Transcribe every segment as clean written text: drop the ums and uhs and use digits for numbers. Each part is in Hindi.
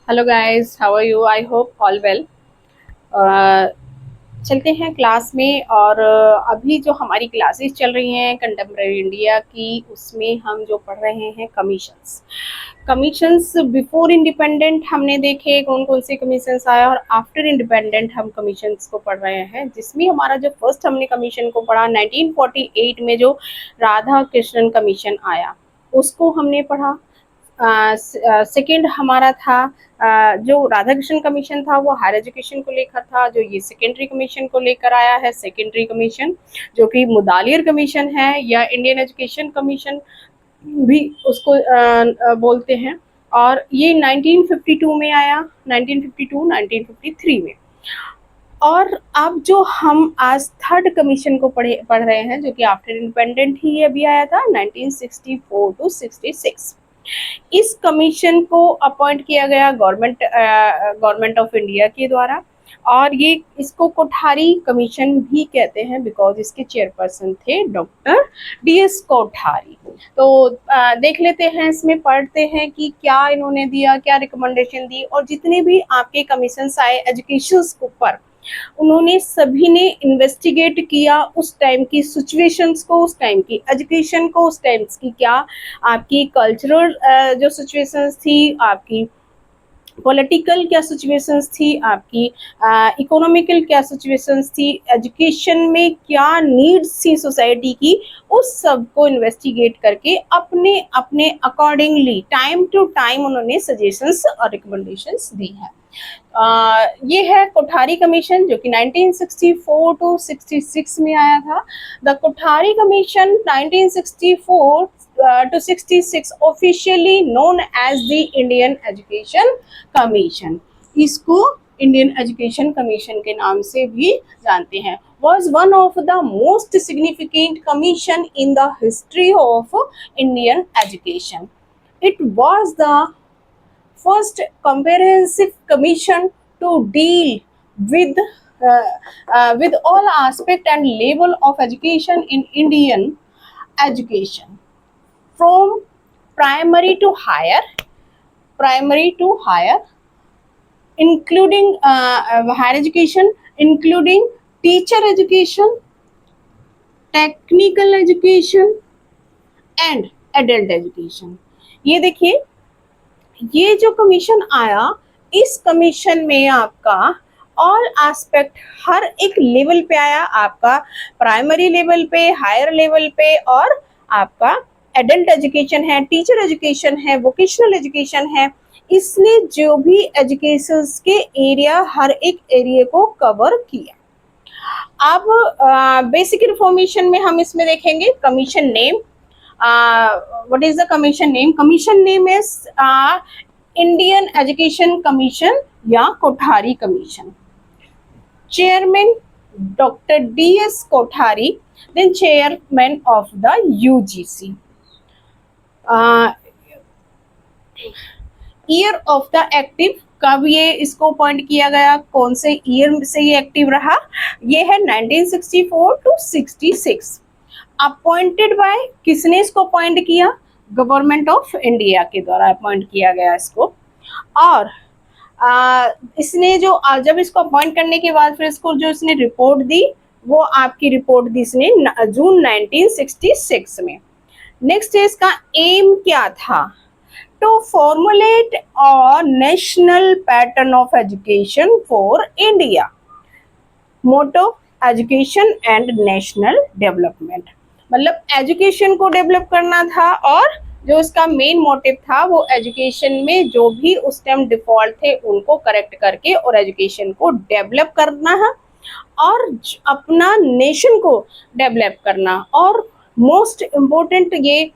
Hello guys, how are you? I hope all well. चलते हैं क्लास में। और अभी जो हमारी क्लासेस चल रही हैं कंटेम्प्रेरी इंडिया की, उसमें हम जो पढ़ रहे हैं कमीशंस। कमीशंस बिफोर इंडिपेंडेंट हमने देखे कौन कौन से कमीशंस आया, और आफ्टर इंडिपेंडेंट हम कमीशंस को पढ़ रहे हैं, जिसमें हमारा जो फर्स्ट हमने कमीशन को पढ़ा 1948 में, जो राधा कृष्णन कमीशन आया, उसको हमने पढ़ा। सेकंड हमारा था जो राधा कृष्ण कमीशन था, वो हायर एजुकेशन को लेकर था। जो ये सेकेंडरी कमीशन को लेकर आया है, सेकेंडरी कमीशन, जो कि मुदालियर कमीशन है या इंडियन एजुकेशन कमीशन भी उसको बोलते हैं। और ये 1952 में आया, 1952 1953 में। और अब जो हम आज थर्ड कमीशन को पढ़ रहे हैं, जो कि आफ्टर इंडिपेंडेंट ही अभी आया था, 1964 टू 66। इस कमीशन को अपॉइंट किया गया गवर्नमेंट ऑफ इंडिया के द्वारा। और ये इसको कोठारी कमीशन भी कहते हैं, बिकॉज इसके चेयरपर्सन थे डॉक्टर DS कोठारी। तो देख लेते हैं, इसमें पढ़ते हैं कि क्या इन्होंने दिया, क्या रिकमेंडेशन दी। और जितने भी आपके कमीशन आए एजुकेशन के ऊपर, उन्होंने सभी ने इन्वेस्टिगेट किया उस टाइम की सिचुएशंस को, उस टाइम की एजुकेशन को, उस टाइम की क्या आपकी कल्चरल जो सिचुएशंस थी, आपकी पॉलिटिकल क्या सिचुएशंस थी, आपकी इकोनॉमिकल क्या सिचुएशंस थी, एजुकेशन में क्या नीड्स थी सोसाइटी की, उस सब को इन्वेस्टिगेट करके अपने अपने अकॉर्डिंगली टाइम टू टाइम उन्होंने सजेशंस और रिकमेंडेशंस दी है। ये है कोठारी कमीशन, जो कि 1964 टू 66 में आया था। द Kothari commission 1964 to 66 officially known as the Indian education commission. इसको इंडियन एजुकेशन कमीशन के नाम से भी जानते हैं। was one of the most significant commission in the history of Indian education. It was the first comprehensive commission to deal with with all aspect and level of education in Indian education, from primary to higher, including higher education, including teacher education, technical education and adult education। ये देखिए, ये जो कमीशन आया, इस कमीशन में आपका ऑल एस्पेक्ट हर एक लेवल पे आया, आपका प्राइमरी लेवल पे, हायर लेवल पे, और आपका एडल्ट एजुकेशन है, टीचर एजुकेशन है, वोकेशनल एजुकेशन है। इसने जो भी एजुकेशन के एरिया, हर एक एरिया को कवर किया। अब बेसिक इन्फॉर्मेशन में हम इसमें देखेंगे commission name. what is the commission name? Commission name is Indian Education Commission या Kothari commission. Chairman Dr. DS Kothari, then Chairman of the UGC। Year of the active, कब ये इसको अपॉइंट किया गया, कौन से ईयर से ये एक्टिव रहा? ये है 1964 टू 66। अपॉइंटेड बाय, किसने इसको अपॉइंट किया? गवर्नमेंट ऑफ इंडिया के द्वारा अपॉइंट किया गया इसको। और इसने जो जब इसको अपॉइंट करने के बाद फिर इसको जो इसने रिपोर्ट दी, वो आपकी रिपोर्ट दी इसने जून 1966 में। नेक्स्ट इसका एम क्या था? To formulate a national pattern of education for India. Motto education and national development, मतलब एजुकेशन को डेवलप करना था। और जो इसका मेन मोटिव था, वो एजुकेशन में जो भी उस टाइम डिफॉल्ट थे उनको करेक्ट करके और एजुकेशन को डेवलप करना है, और अपना नेशन को डेवलप करना। और मोस्ट इम्पोर्टेंट ये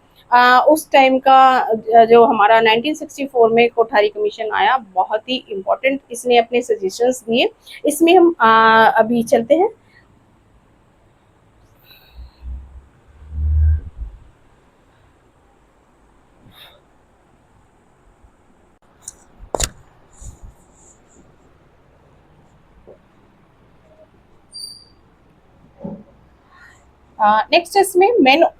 उस टाइम का जो हमारा 1964 में कोठारी कमीशन आया, बहुत ही इम्पोर्टेंट इसने अपने सजेशंस दिए। इसमें हम अभी चलते हैं। नेक्स्ट इसमें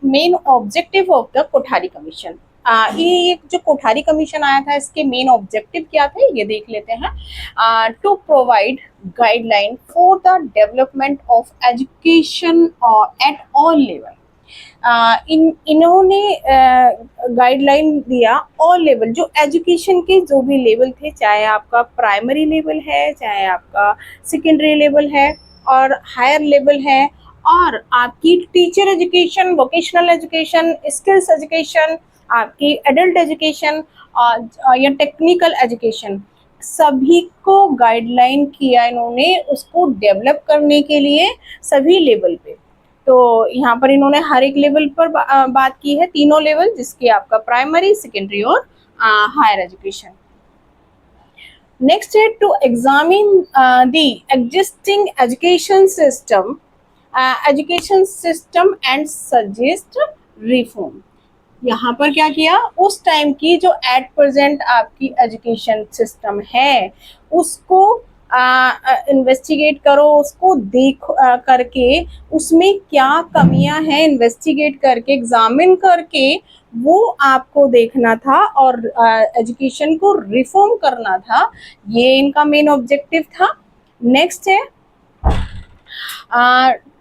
main objective of the Kothari commission. ये एक जो कोठारी कमीशन आया था, इसके मेन ऑब्जेक्टिव क्या थे ये देख लेते हैं। To provide guideline for the development of education at all level. इन्होंने गाइडलाइन दिया ऑल लेवल, जो एजुकेशन के जो भी लेवल थे, चाहे आपका प्राइमरी लेवल है, चाहे आपका सेकेंडरी लेवल है और हायर लेवल है, और आपकी teacher education, vocational education, skills education, आपकी एडल्ट एजुकेशन या टेक्निकल एजुकेशन, सभी को गाइडलाइन किया इन्होंने उसको डेवलप करने के लिए सभी लेवल पे। तो यहाँ पर इन्होंने हर एक लेवल पर बात की है, तीनों लेवल, जिसके आपका प्राइमरी, सेकेंडरी और हायर एजुकेशन। नेक्स्ट है to examine the existing education system and suggest reform. यहाँ पर क्या किया, उस टाइम की जो एट प्रेजेंट आपकी एजुकेशन सिस्टम है उसको इन्वेस्टिगेट करो, उसको देख करके उसमें क्या कमियां हैं, इन्वेस्टिगेट करके, एग्जामिन करके वो आपको देखना था और एजुकेशन को रिफॉर्म करना था। ये इनका मेन ऑब्जेक्टिव था। नेक्स्ट है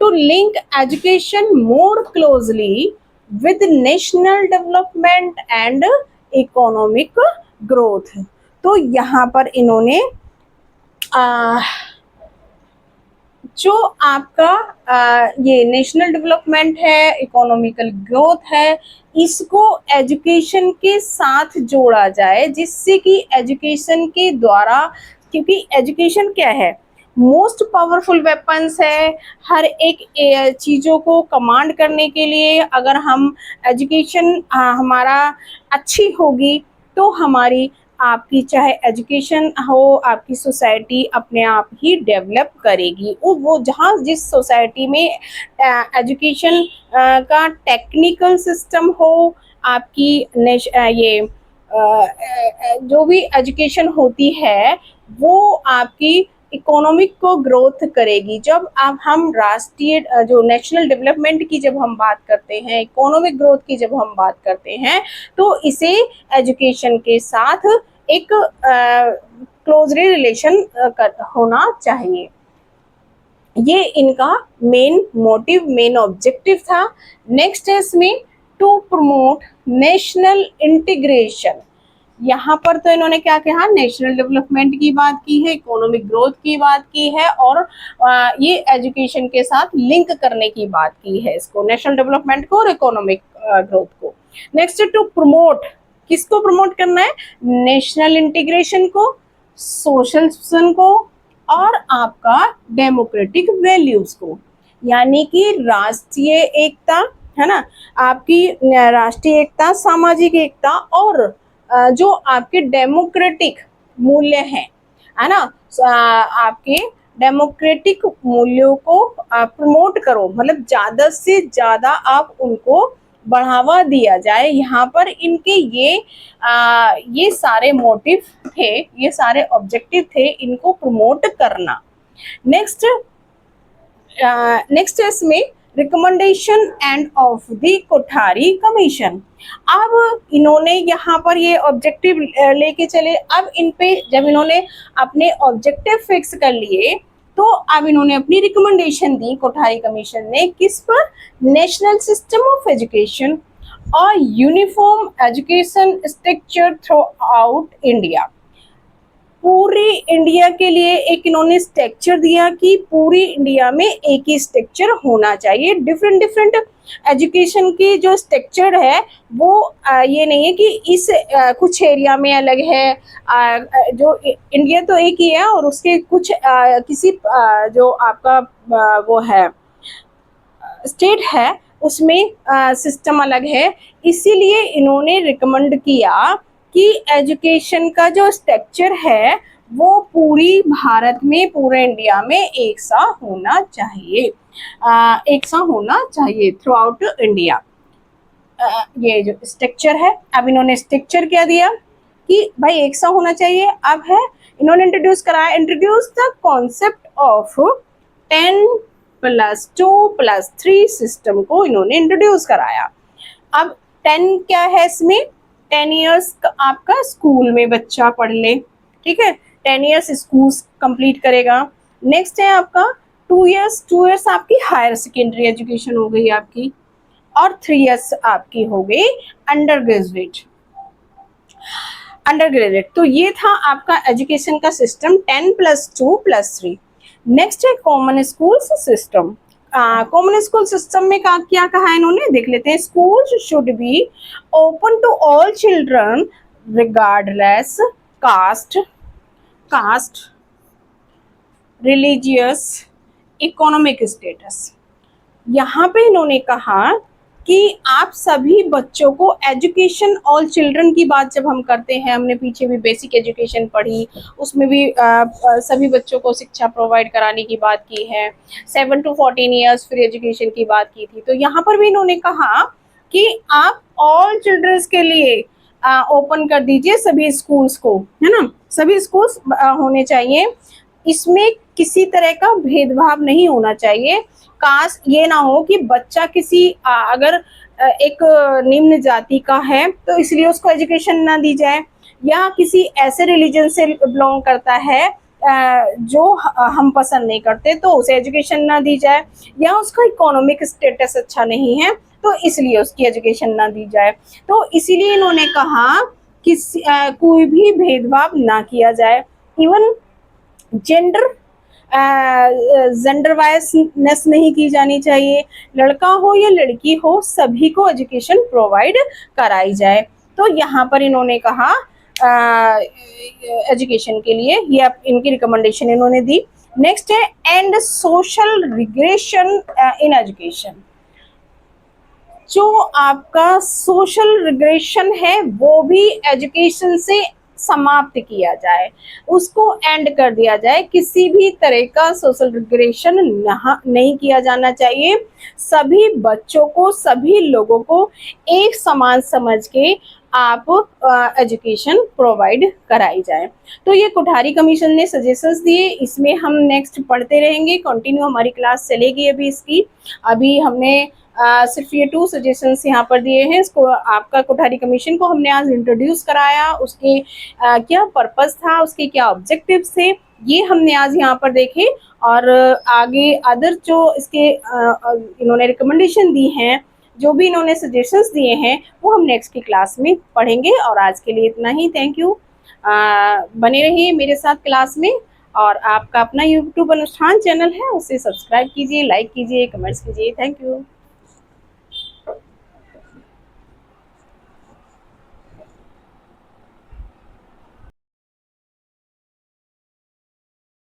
to link education more closely with national development and economic growth। तो यहाँ पर इन्होंने जो आपका ये नेशनल डेवलपमेंट है, इकोनॉमिकल ग्रोथ है, इसको एजुकेशन के साथ जोड़ा जाए, जिससे कि एजुकेशन के द्वारा, क्योंकि एजुकेशन क्या है, मोस्ट पावरफुल वेपन्स है हर एक चीज़ों को कमांड करने के लिए। अगर हम एजुकेशन हमारा अच्छी होगी तो हमारी आपकी चाहे एजुकेशन हो, आपकी सोसाइटी अपने आप ही डेवलप करेगी। वो जहाँ जिस सोसाइटी में एजुकेशन का टेक्निकल सिस्टम हो, आपकी ये जो भी एजुकेशन होती है वो आपकी इकोनॉमिक को ग्रोथ करेगी। जब अब हम राष्ट्रीय जो नेशनल डेवलपमेंट की जब हम बात करते हैं, इकोनॉमिक ग्रोथ की जब हम बात करते हैं, तो इसे एजुकेशन के साथ एक क्लोजली रिलेशन होना चाहिए। ये इनका मेन मोटिव, मेन ऑब्जेक्टिव था। नेक्स्ट है इसमें टू प्रमोट नेशनल इंटीग्रेशन। यहाँ पर तो इन्होंने क्या कहा, नेशनल डेवलपमेंट की बात की है, इकोनॉमिक ग्रोथ की बात की है, और ये एजुकेशन के साथ लिंक करने की बात की है, इसको नेशनल डेवलपमेंट को और इकोनॉमिक ग्रोथ को। नेक्स्ट टू प्रमोट, किसको प्रमोट करना है, नेशनल इंटीग्रेशन को, सोशलिज्म को और आपका डेमोक्रेटिक वैल्यूज को, यानी कि राष्ट्रीय एकता है ना, आपकी राष्ट्रीय एकता, सामाजिक एकता और जो आपके डेमोक्रेटिक मूल्य हैं, है ना, आपके डेमोक्रेटिक मूल्यों को प्रमोट करो, मतलब ज़्यादा से ज़्यादा आप उनको बढ़ावा दिया जाए। यहाँ पर इनके ये सारे मोटिव थे, ये सारे ऑब्जेक्टिव थे, इनको प्रमोट करना। नेक्स्ट इसमें recommendation end of the Kothari commission. अब इन्होंने यहाँ पर ये ऑब्जेक्टिव लेके चले। अब इन पे जब इन्होंने अपने ऑब्जेक्टिव फिक्स कर लिए तो अब इन्होंने अपनी रिकमेंडेशन दी कोठारी कमीशन ने, किस पर, नेशनल सिस्टम ऑफ एजुकेशन और uniform education structure through out India. पूरी इंडिया के लिए एक इन्होंने स्ट्रक्चर दिया कि पूरी इंडिया में एक ही स्ट्रक्चर होना चाहिए। डिफरेंट एजुकेशन की जो स्ट्रक्चर है वो ये नहीं है कि इस कुछ एरिया में अलग है, जो इंडिया तो एक ही है और उसके कुछ किसी जो आपका वो है स्टेट है उसमें सिस्टम अलग है। इसीलिए इन्होंने रिकमेंड किया कि एजुकेशन का जो स्ट्रक्चर है वो पूरी भारत में, पूरे इंडिया में एक सा होना चाहिए, एक सा होना चाहिए थ्रू आउट इंडिया। ये जो स्ट्रक्चर है, अब इन्होंने स्ट्रक्चर क्या दिया कि भाई एक सा होना चाहिए। अब है इन्होंने introduce the concept of 10+2+3 system को इन्होंने इंट्रोड्यूस कराया। अब 10 क्या है इसमें, 10 ईयर्स आपका स्कूल में बच्चा पढ़ ले, ठीक है, 10 ईयर्स स्कूल कंप्लीट करेगा। नेक्स्ट है आपका 2 ईयर्स आपकी हायर सेकेंडरी एजुकेशन हो गई आपकी, और 3 ईयर्स आपकी हो गई अंडर ग्रेजुएट। तो ये था आपका एजुकेशन का सिस्टम 10+2+3। नेक्स्ट है common school system. Common school system में क्या कहा है इन्होंने, देख लेते हैं। School should be open to all children regardless caste, religious, economic status. यहाँ पे इन्होंने कहा कि आप सभी बच्चों को एजुकेशन, ऑल चिल्ड्रन की बात जब हम करते हैं, हमने पीछे भी बेसिक एजुकेशन पढ़ी, उसमें भी सभी बच्चों को शिक्षा प्रोवाइड कराने की बात की है। 7 to 14 ईयर्स फ्री एजुकेशन की बात की थी। तो यहाँ पर भी इन्होंने कहा कि आप ऑल चिल्ड्रंस के लिए ओपन कर दीजिए सभी स्कूल्स को, है ना, सभी स्कूल्स होने चाहिए। इसमें किसी तरह का भेदभाव नहीं होना चाहिए। काश ये ना हो कि बच्चा किसी अगर एक निम्न जाति का है तो इसलिए उसको एजुकेशन ना दी जाए, या किसी ऐसे रिलीजन से बिलोंग करता है जो हम पसंद नहीं करते तो उसे एजुकेशन ना दी जाए, या उसका इकोनॉमिक स्टेटस अच्छा नहीं है तो इसलिए उसकी एजुकेशन ना दी जाए। तो इसीलिए इन्होंने कहा कि कोई भी भेदभाव ना किया जाए। इवन जेंडर वाइजनेस नहीं की जानी चाहिए, लड़का हो या लड़की हो सभी को एजुकेशन प्रोवाइड कराई जाए। तो यहाँ पर इन्होंने कहा एजुकेशन के लिए ये इनकी रिकमेंडेशन इन्होंने दी। नेक्स्ट है and social regression in education. जो आपका सोशल रिग्रेशन है वो भी एजुकेशन से समाप्त किया जाए, उसको एंड कर दिया जाए। किसी भी तरह का सोशल रिग्रेशन नहीं किया जाना चाहिए। सभी बच्चों को, सभी लोगों को एक समान समझ के आप एजुकेशन प्रोवाइड कराई जाए। तो ये कोठारी कमीशन ने सजेशंस दिए, इसमें हम नेक्स्ट पढ़ते रहेंगे, कंटिन्यू हमारी क्लास चलेगी अभी इसकी। अभी हमने सिर्फ ये 2 सजेशंस यहाँ पर दिए हैं। इसको आपका कोठारी कमीशन को हमने आज इंट्रोड्यूस कराया, उसके क्या पर्पस था, उसके क्या ऑब्जेक्टिव्स थे, ये हमने आज यहाँ पर देखे। और आगे अदर जो इसके इन्होंने रिकमेंडेशन दी हैं, जो भी इन्होंने सजेशंस दिए हैं, वो हम नेक्स्ट की क्लास में पढ़ेंगे। और आज के लिए इतना ही, थैंक यू। बने रहिए मेरे साथ क्लास में, और आपका अपना यूट्यूब अनुष्ठान चैनल है, उसे सब्सक्राइब कीजिए, लाइक कीजिए, कमेंट्स कीजिए। Thank you.